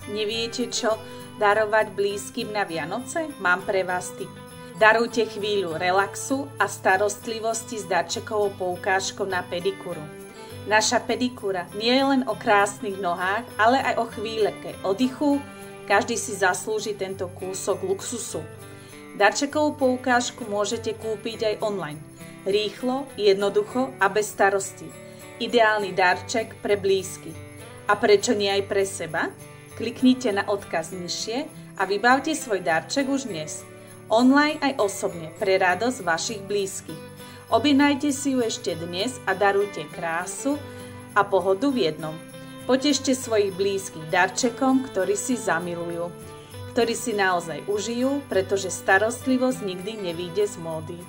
Neviete, čo darovať blízkym na Vianoce? Mám pre vás tip. Darujte chvíľu relaxu a starostlivosti s darčekovou poukážkou na pedikúru. Naša pedikúra nie je len o krásnych nohách, ale aj o chvíľke oddychu. Každý si zaslúži tento kúsok luxusu. Darčekovú poukážku môžete kúpiť aj online. Rýchlo, jednoducho a bez starostí. Ideálny darček pre blízkych. A prečo nie aj pre seba? Kliknite na odkaz nižšie a vybavte svoj darček už dnes. Online aj osobne pre radosť vašich blízkych. Objednajte si ju ešte dnes a darujte krásu a pohodu v jednom. Potešte svojich blízkych darčekom, ktorý si zamilujú, ktorý si naozaj užijú, pretože starostlivosť nikdy nevyjde z módy.